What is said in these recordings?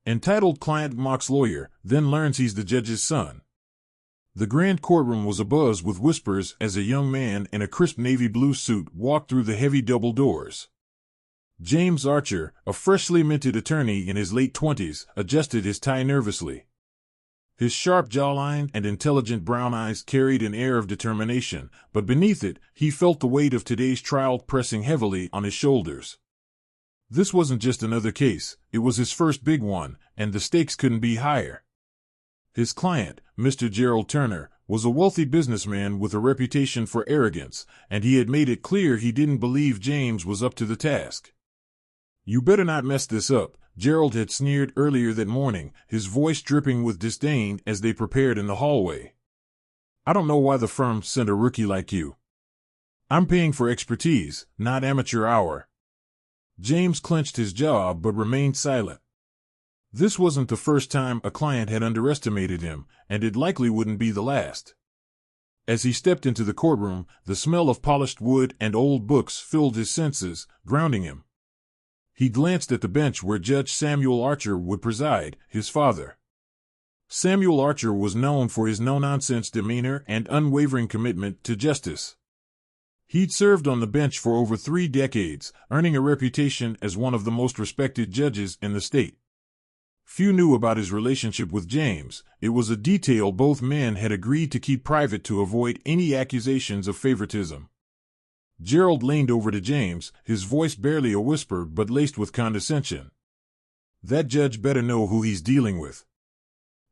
Entitled client mocks lawyer, then learns he's the judge's son. The grand courtroom was abuzz with whispers as a young man in a crisp navy blue suit walked through the heavy double doors. James Archer, a freshly minted attorney in his late 20s, adjusted his tie nervously. His sharp jawline and intelligent brown eyes carried an air of determination, but beneath it, he felt the weight of today's trial pressing heavily on his shoulders. This wasn't just another case, it was his first big one, and the stakes couldn't be higher. His client, Mr. Gerald Turner, was a wealthy businessman with a reputation for arrogance, and he had made it clear he didn't believe James was up to the task. "You better not mess this up," Gerald had sneered earlier that morning, his voice dripping with disdain as they prepared in the hallway. "I don't know why the firm sent a rookie like you. I'm paying for expertise, not amateur hour." James clenched his jaw but remained silent. This wasn't the first time a client had underestimated him, and it likely wouldn't be the last. As he stepped into the courtroom, the smell of polished wood and old books filled his senses, grounding him. He glanced at the bench where Judge Samuel Archer would preside, his father. Samuel Archer was known for his no-nonsense demeanor and unwavering commitment to justice. He'd served on the bench for over 3 decades, earning a reputation as one of the most respected judges in the state. Few knew about his relationship with James. It was a detail both men had agreed to keep private to avoid any accusations of favoritism. Gerald leaned over to James, his voice barely a whisper but laced with condescension. "That judge better know who he's dealing with.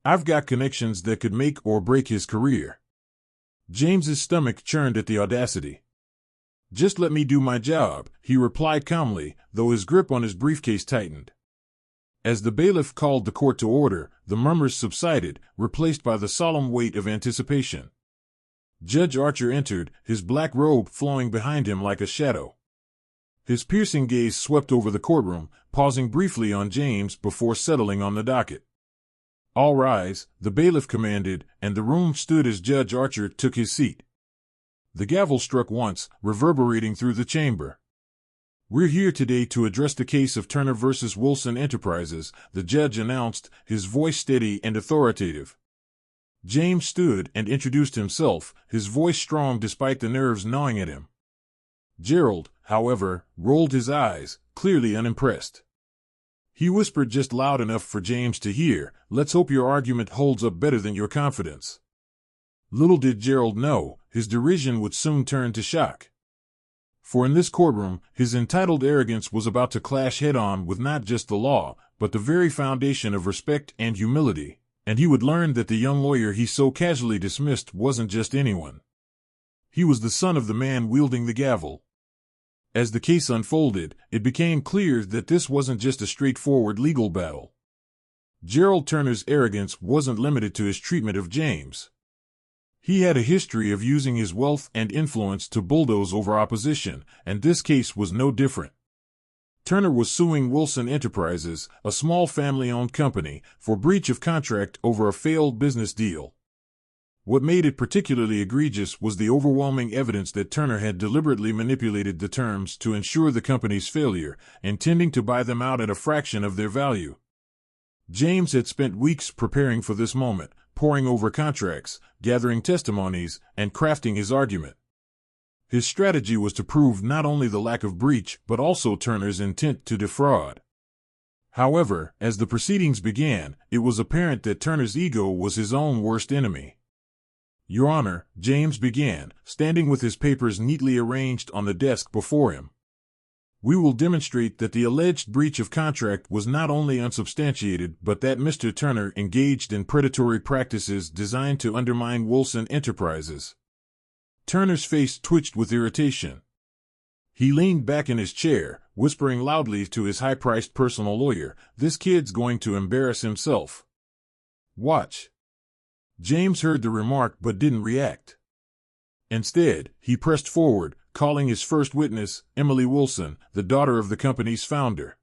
I've got connections that could make or break his career." James's stomach churned at the audacity. "Just let me do my job," he replied calmly, though his grip on his briefcase tightened. As the bailiff called the court to order, the murmurs subsided, replaced by the solemn weight of anticipation. Judge Archer entered, his black robe flowing behind him like a shadow. His piercing gaze swept over the courtroom, pausing briefly on James before settling on the docket. "All rise," the bailiff commanded, and the room stood as Judge Archer took his seat. The gavel struck once, reverberating through the chamber. "We're here today to address the case of Turner versus Wilson Enterprises," the judge announced, his voice steady and authoritative. James stood and introduced himself, his voice strong despite the nerves gnawing at him. Gerald, however, rolled his eyes, clearly unimpressed. He whispered just loud enough for James to hear, "Let's hope your argument holds up better than your confidence." Little did Gerald know, his derision would soon turn to shock. For in this courtroom, his entitled arrogance was about to clash head-on with not just the law, but the very foundation of respect and humility, and he would learn that the young lawyer he so casually dismissed wasn't just anyone. He was the son of the man wielding the gavel. As the case unfolded, it became clear that this wasn't just a straightforward legal battle. Gerald Turner's arrogance wasn't limited to his treatment of James. He had a history of using his wealth and influence to bulldoze over opposition, and this case was no different. Turner was suing Wilson Enterprises, a small family-owned company, for breach of contract over a failed business deal. What made it particularly egregious was the overwhelming evidence that Turner had deliberately manipulated the terms to ensure the company's failure, intending to buy them out at a fraction of their value. James had spent weeks preparing for this moment, poring over contracts, gathering testimonies, and crafting his argument. His strategy was to prove not only the lack of breach but also Turner's intent to defraud. However, as the proceedings began, it was apparent that Turner's ego was his own worst enemy. "Your Honor," James began, standing with his papers neatly arranged on the desk before him. "We will demonstrate that the alleged breach of contract was not only unsubstantiated but that Mr. Turner engaged in predatory practices designed to undermine Wilson Enterprises." Turner's face twitched with irritation. He leaned back in his chair, whispering loudly to his high-priced personal lawyer, "This kid's going to embarrass himself. Watch." James heard the remark but didn't react. Instead, he pressed forward, calling his first witness, Emily Wilson, the daughter of the company's founder.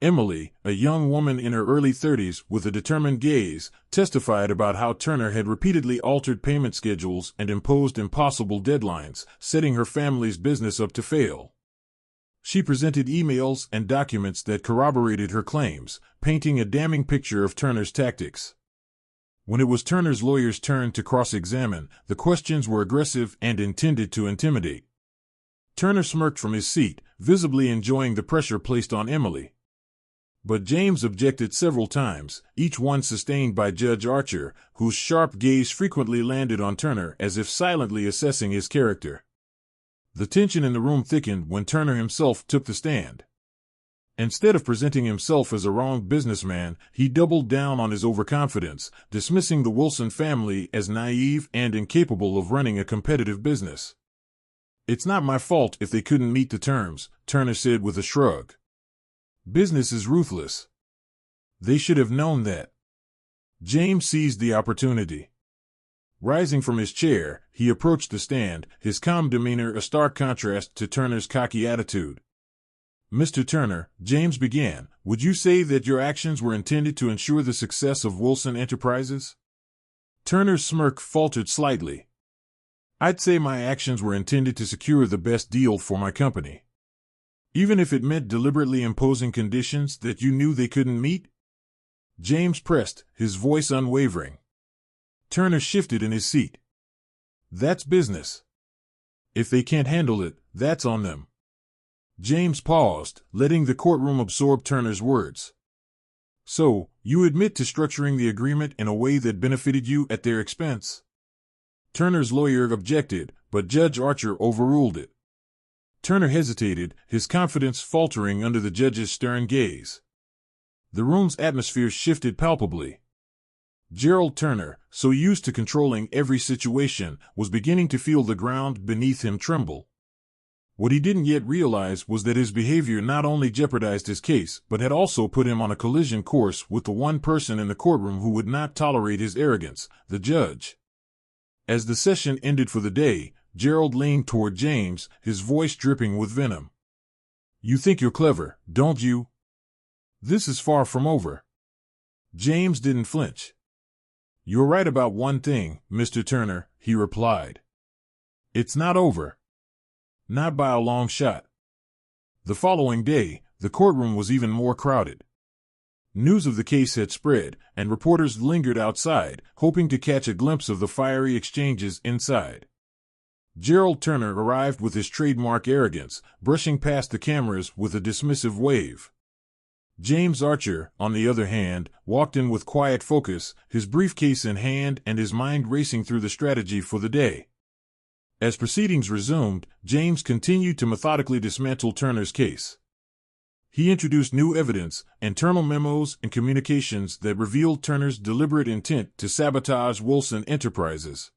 Emily, a young woman in her early 30s with a determined gaze, testified about how Turner had repeatedly altered payment schedules and imposed impossible deadlines, setting her family's business up to fail. She presented emails and documents that corroborated her claims, painting a damning picture of Turner's tactics. When it was Turner's lawyer's turn to cross-examine, the questions were aggressive and intended to intimidate. Turner smirked from his seat, visibly enjoying the pressure placed on Emily. But James objected several times, each one sustained by Judge Archer, whose sharp gaze frequently landed on Turner as if silently assessing his character. The tension in the room thickened when Turner himself took the stand. Instead of presenting himself as a wronged businessman, he doubled down on his overconfidence, dismissing the Wilson family as naive and incapable of running a competitive business. "It's not my fault if they couldn't meet the terms," Turner said with a shrug. "Business is ruthless. They should have known that." James seized the opportunity. Rising from his chair, he approached the stand, his calm demeanor a stark contrast to Turner's cocky attitude. "Mr. Turner," James began, "would you say that your actions were intended to ensure the success of Wilson Enterprises?" Turner's smirk faltered slightly. "I'd say my actions were intended to secure the best deal for my company. Even if it meant deliberately imposing conditions that you knew they couldn't meet?" James pressed, his voice unwavering. Turner shifted in his seat. "That's business. If they can't handle it, that's on them." James paused, letting the courtroom absorb Turner's words. "So, you admit to structuring the agreement in a way that benefited you at their expense?" Turner's lawyer objected, but Judge Archer overruled it. Turner hesitated, his confidence faltering under the judge's stern gaze. The room's atmosphere shifted palpably. Gerald Turner, so used to controlling every situation, was beginning to feel the ground beneath him tremble. What he didn't yet realize was that his behavior not only jeopardized his case, but had also put him on a collision course with the one person in the courtroom who would not tolerate his arrogance, the judge. As the session ended for the day, Gerald leaned toward James, his voice dripping with venom. "You think you're clever, don't you? This is far from over." James didn't flinch. "You're right about one thing, Mr. Turner," he replied. "It's not over. Not by a long shot." The following day, the courtroom was even more crowded. News of the case had spread, and reporters lingered outside, hoping to catch a glimpse of the fiery exchanges inside. Gerald Turner arrived with his trademark arrogance, brushing past the cameras with a dismissive wave. James Archer, on the other hand, walked in with quiet focus, his briefcase in hand and his mind racing through the strategy for the day. As proceedings resumed, James continued to methodically dismantle Turner's case. He introduced new evidence, internal memos and communications that revealed Turner's deliberate intent to sabotage Wilson Enterprises.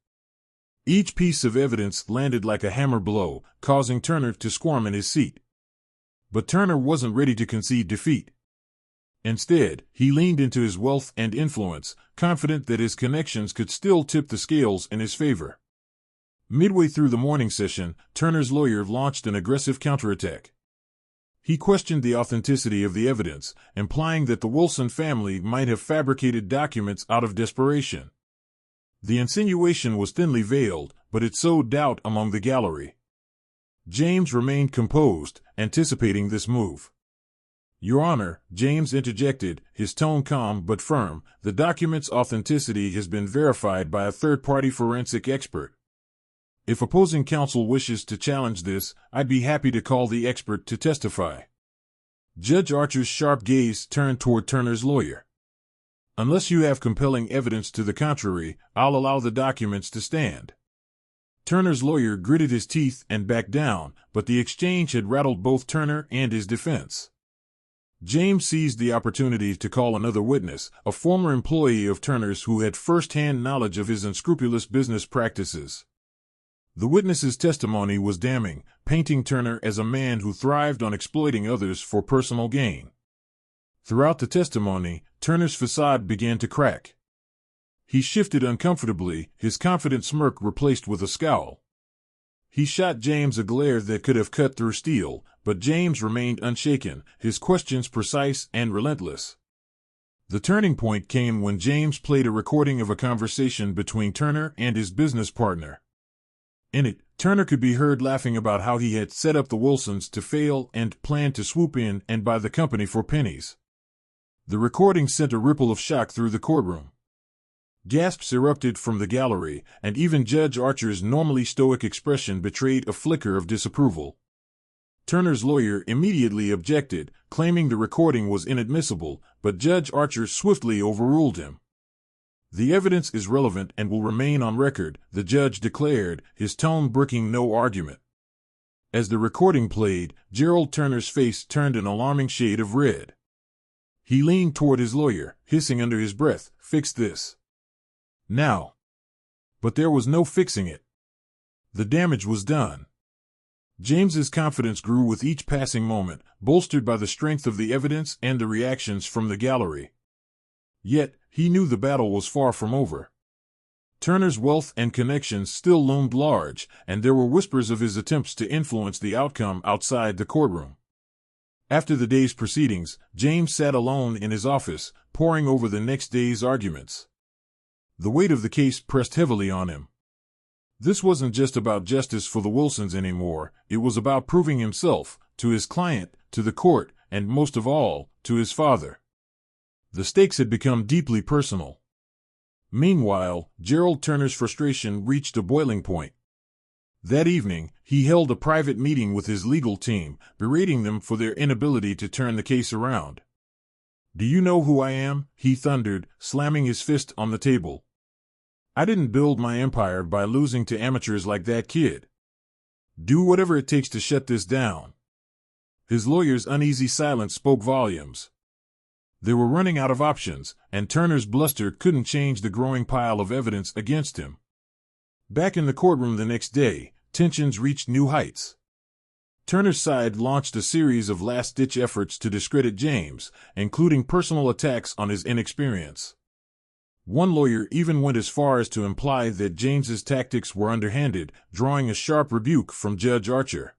Each piece of evidence landed like a hammer blow, causing Turner to squirm in his seat. But Turner wasn't ready to concede defeat. Instead, he leaned into his wealth and influence, confident that his connections could still tip the scales in his favor. Midway through the morning session, Turner's lawyer launched an aggressive counterattack. He questioned the authenticity of the evidence, implying that the Wilson family might have fabricated documents out of desperation. The insinuation was thinly veiled, but it sowed doubt among the gallery. James remained composed, anticipating this move. "Your Honor," James interjected, his tone calm but firm, "the document's authenticity has been verified by a third-party forensic expert. If opposing counsel wishes to challenge this, I'd be happy to call the expert to testify." Judge Archer's sharp gaze turned toward Turner's lawyer. "Unless you have compelling evidence to the contrary, I'll allow the documents to stand." Turner's lawyer gritted his teeth and backed down, but the exchange had rattled both Turner and his defense. James seized the opportunity to call another witness, a former employee of Turner's who had first-hand knowledge of his unscrupulous business practices. The witness's testimony was damning, painting Turner as a man who thrived on exploiting others for personal gain. Throughout the testimony, Turner's facade began to crack. He shifted uncomfortably, his confident smirk replaced with a scowl. He shot James a glare that could have cut through steel, but James remained unshaken, his questions precise and relentless. The turning point came when James played a recording of a conversation between Turner and his business partner. In it, Turner could be heard laughing about how he had set up the Wilsons to fail and planned to swoop in and buy the company for pennies. The recording sent a ripple of shock through the courtroom. Gasps erupted from the gallery, and even Judge Archer's normally stoic expression betrayed a flicker of disapproval. Turner's lawyer immediately objected, claiming the recording was inadmissible, but Judge Archer swiftly overruled him. "The evidence is relevant and will remain on record," the judge declared, his tone brooking no argument. As the recording played, Gerald Turner's face turned an alarming shade of red. He leaned toward his lawyer, hissing under his breath, "Fix this now." But there was no fixing it. The damage was done. James's confidence grew with each passing moment, bolstered by the strength of the evidence and the reactions from the gallery. Yet, he knew the battle was far from over. Turner's wealth and connections still loomed large, and there were whispers of his attempts to influence the outcome outside the courtroom. After the day's proceedings, James sat alone in his office, poring over the next day's arguments. The weight of the case pressed heavily on him. This wasn't just about justice for the Wilsons anymore, it was about proving himself, to his client, to the court, and most of all, to his father. The stakes had become deeply personal. Meanwhile, Gerald Turner's frustration reached a boiling point. That evening, he held a private meeting with his legal team, berating them for their inability to turn the case around. "Do you know who I am?" he thundered, slamming his fist on the table. "I didn't build my empire by losing to amateurs like that kid. Do whatever it takes to shut this down." His lawyer's uneasy silence spoke volumes. They were running out of options, and Turner's bluster couldn't change the growing pile of evidence against him. Back in the courtroom the next day, tensions reached new heights. Turner's side launched a series of last-ditch efforts to discredit James, including personal attacks on his inexperience. One lawyer even went as far as to imply that James's tactics were underhanded, drawing a sharp rebuke from Judge Archer.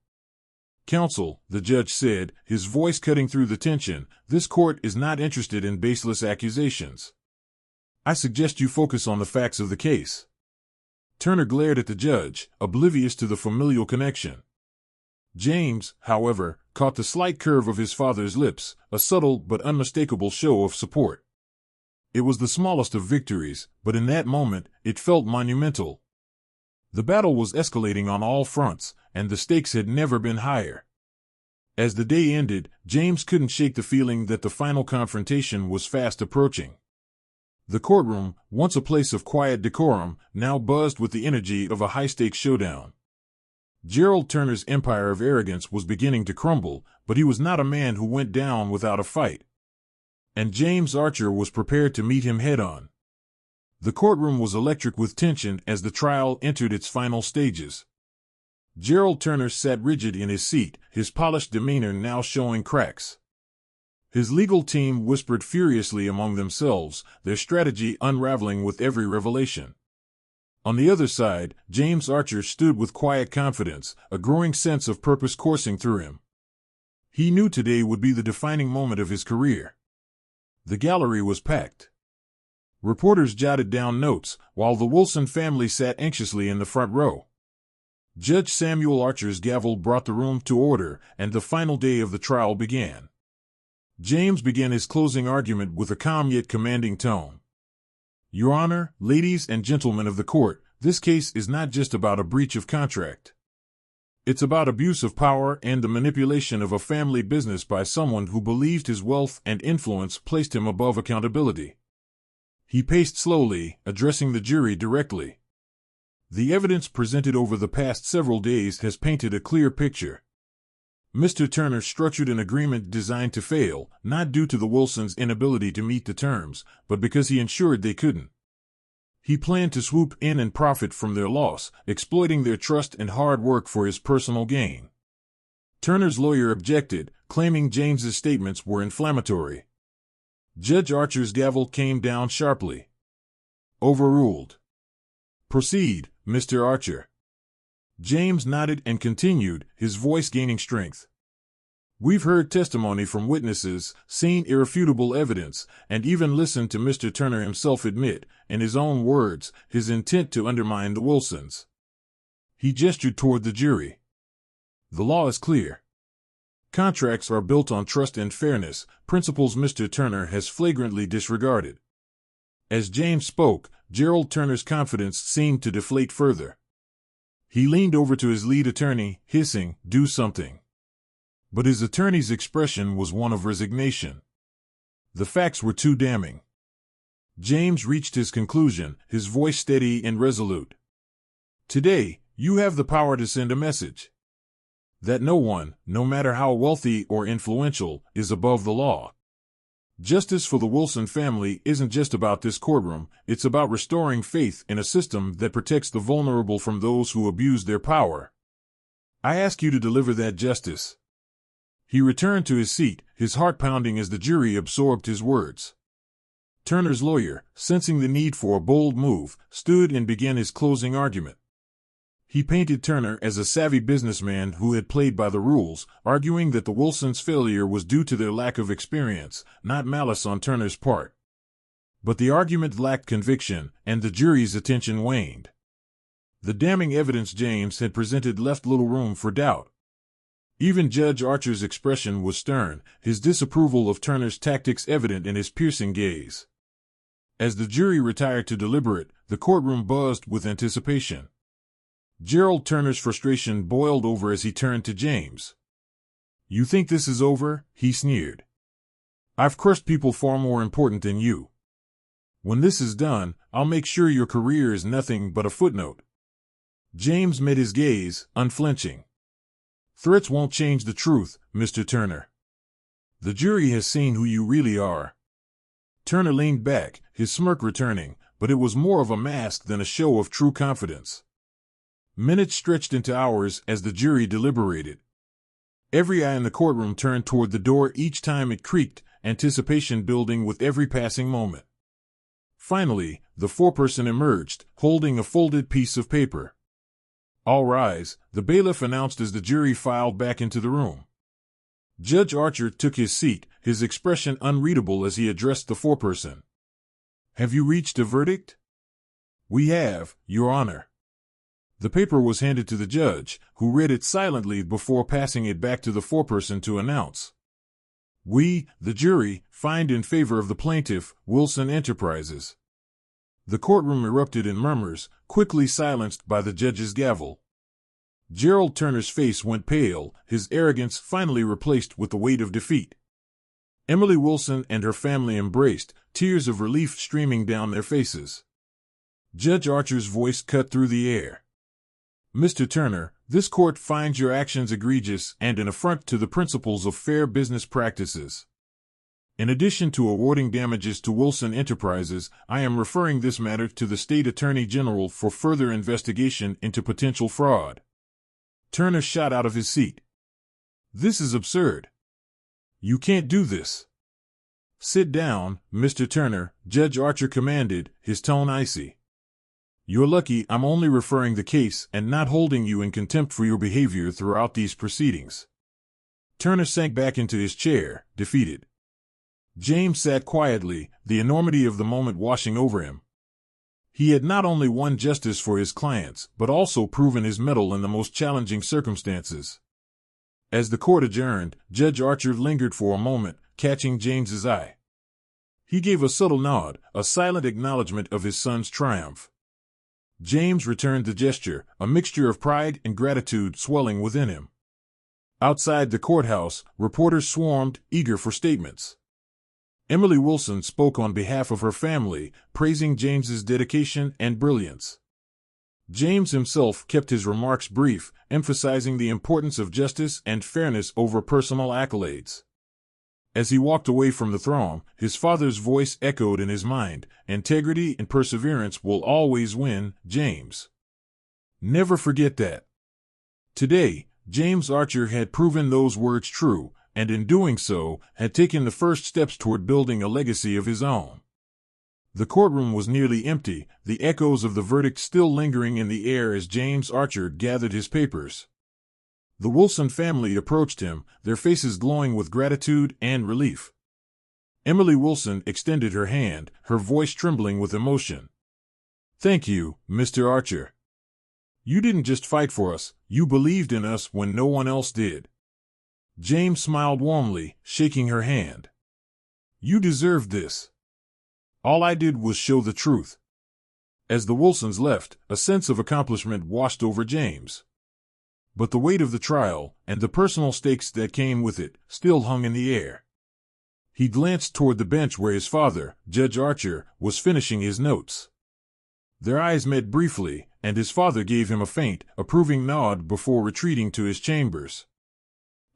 "Counsel," the judge said, his voice cutting through the tension, "this court is not interested in baseless accusations. I suggest you focus on the facts of the case." Turner glared at the judge, oblivious to the familial connection. James, however, caught the slight curve of his father's lips, a subtle but unmistakable show of support. It was the smallest of victories, but in that moment, it felt monumental. The battle was escalating on all fronts, and the stakes had never been higher. As the day ended, James couldn't shake the feeling that the final confrontation was fast approaching. The courtroom, once a place of quiet decorum, now buzzed with the energy of a high-stakes showdown. Gerald Turner's empire of arrogance was beginning to crumble, but he was not a man who went down without a fight. And James Archer was prepared to meet him head-on. The courtroom was electric with tension as the trial entered its final stages. Gerald Turner sat rigid in his seat, his polished demeanor now showing cracks. His legal team whispered furiously among themselves, their strategy unraveling with every revelation. On the other side, James Archer stood with quiet confidence, a growing sense of purpose coursing through him. He knew today would be the defining moment of his career. The gallery was packed. Reporters jotted down notes, while the Wilson family sat anxiously in the front row. Judge Samuel Archer's gavel brought the room to order, and the final day of the trial began. James began his closing argument with a calm yet commanding tone. "Your Honor, ladies and gentlemen of the court, this case is not just about a breach of contract. It's about abuse of power and the manipulation of a family business by someone who believed his wealth and influence placed him above accountability." He paced slowly, addressing the jury directly. "The evidence presented over the past several days has painted a clear picture. Mr. Turner structured an agreement designed to fail, not due to the Wilsons' inability to meet the terms, but because he ensured they couldn't. He planned to swoop in and profit from their loss, exploiting their trust and hard work for his personal gain." Turner's lawyer objected, claiming James's statements were inflammatory. Judge Archer's gavel came down sharply. "Overruled. Proceed, Mr. Archer." James nodded and continued, his voice gaining strength. "We've heard testimony from witnesses, seen irrefutable evidence, and even listened to Mr. Turner himself admit, in his own words, his intent to undermine the Wilsons. He gestured toward the jury. The law is clear. Contracts are built on trust and fairness, principles Mr. Turner has flagrantly disregarded. As James spoke, Gerald Turner's confidence seemed to deflate further. He leaned over to his lead attorney, hissing, "Do something." But his attorney's expression was one of resignation. The facts were too damning. James reached his conclusion, his voice steady and resolute. "Today, you have the power to send a message that no one, no matter how wealthy or influential, is above the law. Justice for the Wilson family isn't just about this courtroom, it's about restoring faith in a system that protects the vulnerable from those who abuse their power. I ask you to deliver that justice." He returned to his seat, his heart pounding as the jury absorbed his words. Turner's lawyer, sensing the need for a bold move, stood and began his closing argument. He painted Turner as a savvy businessman who had played by the rules, arguing that the Wilsons' failure was due to their lack of experience, not malice on Turner's part. But the argument lacked conviction, and the jury's attention waned. The damning evidence James had presented left little room for doubt. Even Judge Archer's expression was stern, his disapproval of Turner's tactics evident in his piercing gaze. As the jury retired to deliberate, the courtroom buzzed with anticipation. Gerald Turner's frustration boiled over as he turned to James. "You think this is over?" he sneered. "I've crushed people far more important than you. When this is done, I'll make sure your career is nothing but a footnote." James met his gaze, unflinching. "Threats won't change the truth, Mr. Turner. The jury has seen who you really are." Turner leaned back, his smirk returning, but it was more of a mask than a show of true confidence. Minutes stretched into hours as the jury deliberated. Every eye in the courtroom turned toward the door each time it creaked, anticipation building with every passing moment. Finally, the foreperson emerged, holding a folded piece of paper. "All rise," the bailiff announced as the jury filed back into the room. Judge Archer took his seat, his expression unreadable as he addressed the foreperson. "Have you reached a verdict?" "We have, Your Honor." The paper was handed to the judge, who read it silently before passing it back to the foreperson to announce. "We, the jury, find in favor of the plaintiff, Wilson Enterprises." The courtroom erupted in murmurs, quickly silenced by the judge's gavel. Gerald Turner's face went pale, his arrogance finally replaced with the weight of defeat. Emily Wilson and her family embraced, tears of relief streaming down their faces. Judge Archer's voice cut through the air. "Mr. Turner, this court finds your actions egregious and an affront to the principles of fair business practices. In addition to awarding damages to Wilson Enterprises, I am referring this matter to the State Attorney General for further investigation into potential fraud." Turner shot out of his seat. "This is absurd. You can't do this." "Sit down, Mr. Turner," Judge Archer commanded, his tone icy. "You're lucky I'm only referring the case and not holding you in contempt for your behavior throughout these proceedings." Turner sank back into his chair, defeated. James sat quietly, the enormity of the moment washing over him. He had not only won justice for his clients, but also proven his mettle in the most challenging circumstances. As the court adjourned, Judge Archer lingered for a moment, catching James's eye. He gave a subtle nod, a silent acknowledgement of his son's triumph. James returned the gesture, a mixture of pride and gratitude swelling within him. Outside the courthouse, reporters swarmed, eager for statements. Emily Wilson spoke on behalf of her family, praising James's dedication and brilliance. James himself kept his remarks brief, emphasizing the importance of justice and fairness over personal accolades. As he walked away from the throng, his father's voice echoed in his mind, "Integrity and perseverance will always win, James. Never forget that." Today, James Archer had proven those words true, and in doing so, had taken the first steps toward building a legacy of his own. The courtroom was nearly empty, the echoes of the verdict still lingering in the air as James Archer gathered his papers. The Wilson family approached him, their faces glowing with gratitude and relief. Emily Wilson extended her hand, her voice trembling with emotion. "Thank you, Mr. Archer. You didn't just fight for us, you believed in us when no one else did. James smiled warmly, shaking her hand. You deserved this. All I did was show the truth. As the Wilsons left, a sense of accomplishment washed over James. But the weight of the trial, and the personal stakes that came with it, still hung in the air. He glanced toward the bench where his father, Judge Archer, was finishing his notes. Their eyes met briefly, and his father gave him a faint, approving nod before retreating to his chambers.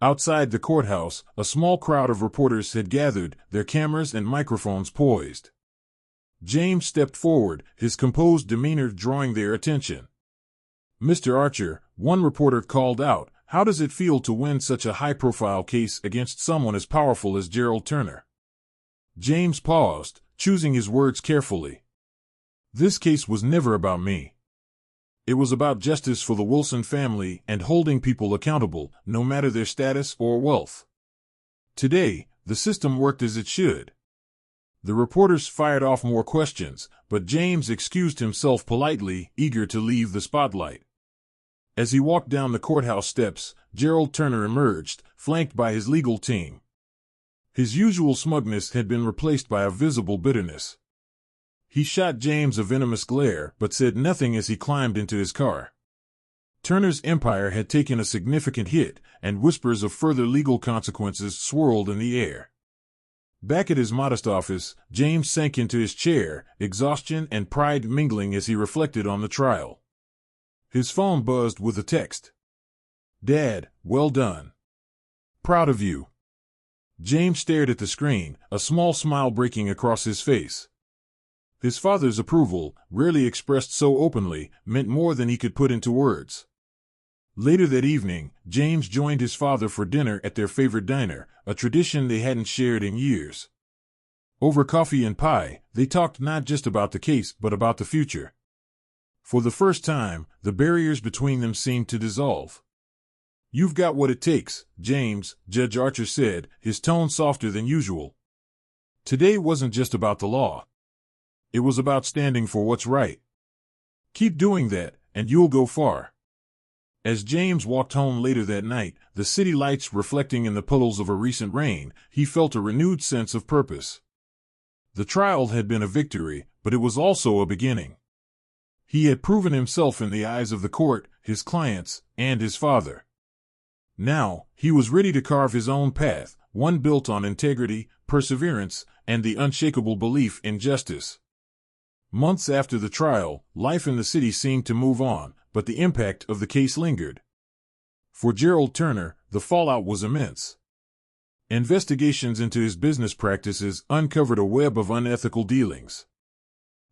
Outside the courthouse, a small crowd of reporters had gathered, their cameras and microphones poised. James stepped forward, his composed demeanor drawing their attention. Mr. Archer, one reporter called out, how does it feel to win such a high-profile case against someone as powerful as Gerald Turner? James paused, choosing his words carefully. This case was never about me. It was about justice for the Wilson family and holding people accountable, no matter their status or wealth. Today, the system worked as it should. The reporters fired off more questions, but James excused himself politely, eager to leave the spotlight. As he walked down the courthouse steps, Gerald Turner emerged, flanked by his legal team. His usual smugness had been replaced by a visible bitterness. He shot James a venomous glare, but said nothing as he climbed into his car. Turner's empire had taken a significant hit, and whispers of further legal consequences swirled in the air. Back at his modest office, James sank into his chair, exhaustion and pride mingling as he reflected on the trial. His phone buzzed with a text. Dad, well done. Proud of you. James stared at the screen, a small smile breaking across his face. His father's approval, rarely expressed so openly, meant more than he could put into words. Later that evening, James joined his father for dinner at their favorite diner, a tradition they hadn't shared in years. Over coffee and pie, they talked not just about the case but about the future. For the first time, the barriers between them seemed to dissolve. You've got what it takes, James, Judge Archer said, his tone softer than usual. Today wasn't just about the law. It was about standing for what's right. Keep doing that, and you'll go far. As James walked home later that night, the city lights reflecting in the puddles of a recent rain, he felt a renewed sense of purpose. The trial had been a victory, but it was also a beginning. He had proven himself in the eyes of the court, his clients, and his father. Now, he was ready to carve his own path, one built on integrity, perseverance, and the unshakable belief in justice. Months after the trial, life in the city seemed to move on, but the impact of the case lingered. For Gerald Turner, the fallout was immense. Investigations into his business practices uncovered a web of unethical dealings.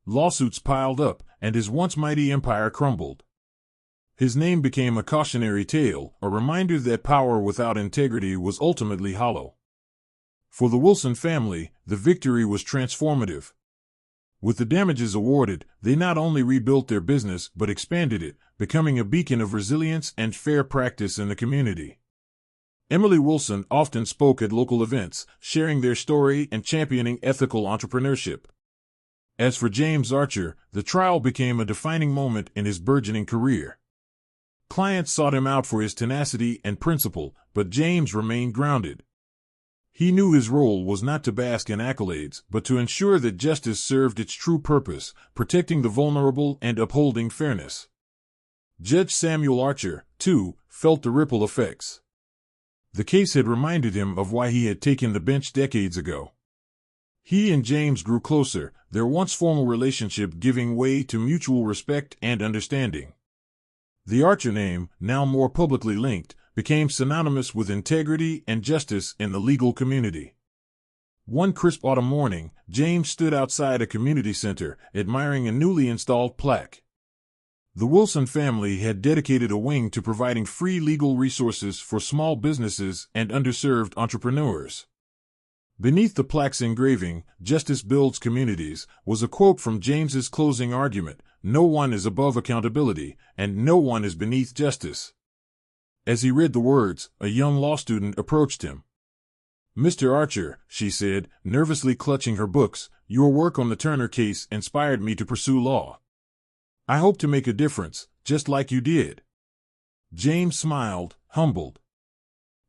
Lawsuits piled up, and his once mighty empire crumbled. His name became a cautionary tale, a reminder that power without integrity was ultimately hollow. For the Wilson family, the victory was transformative. With the damages awarded, they not only rebuilt their business but expanded it, becoming a beacon of resilience and fair practice in the community. Emily Wilson often spoke at local events, sharing their story and championing ethical entrepreneurship. As for James Archer, the trial became a defining moment in his burgeoning career. Clients sought him out for his tenacity and principle, but James remained grounded. He knew his role was not to bask in accolades, but to ensure that justice served its true purpose, protecting the vulnerable and upholding fairness. Judge Samuel Archer, too, felt the ripple effects. The case had reminded him of why he had taken the bench decades ago. He and James grew closer, their once formal relationship giving way to mutual respect and understanding. The Archer name, now more publicly linked, became synonymous with integrity and justice in the legal community. One crisp autumn morning, James stood outside a community center, admiring a newly installed plaque. The Wilson family had dedicated a wing to providing free legal resources for small businesses and underserved entrepreneurs. Beneath the plaque's engraving, "Justice builds communities," was a quote from James's closing argument, "No one is above accountability, and no one is beneath justice." As he read the words, a young law student approached him. "Mr. Archer," she said, nervously clutching her books, "your work on the Turner case inspired me to pursue law." I hope to make a difference, just like you did. James smiled, humbled.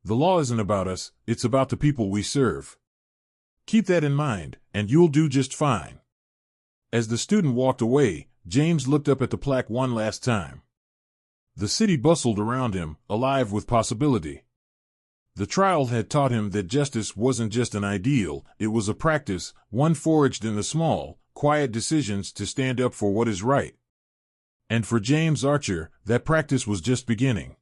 The law isn't about us, it's about the people we serve. Keep that in mind, and you'll do just fine. As the student walked away, James looked up at the plaque one last time. The city bustled around him, alive with possibility. The trial had taught him that justice wasn't just an ideal, it was a practice, one forged in the small, quiet decisions to stand up for what is right. And for James Archer, that practice was just beginning.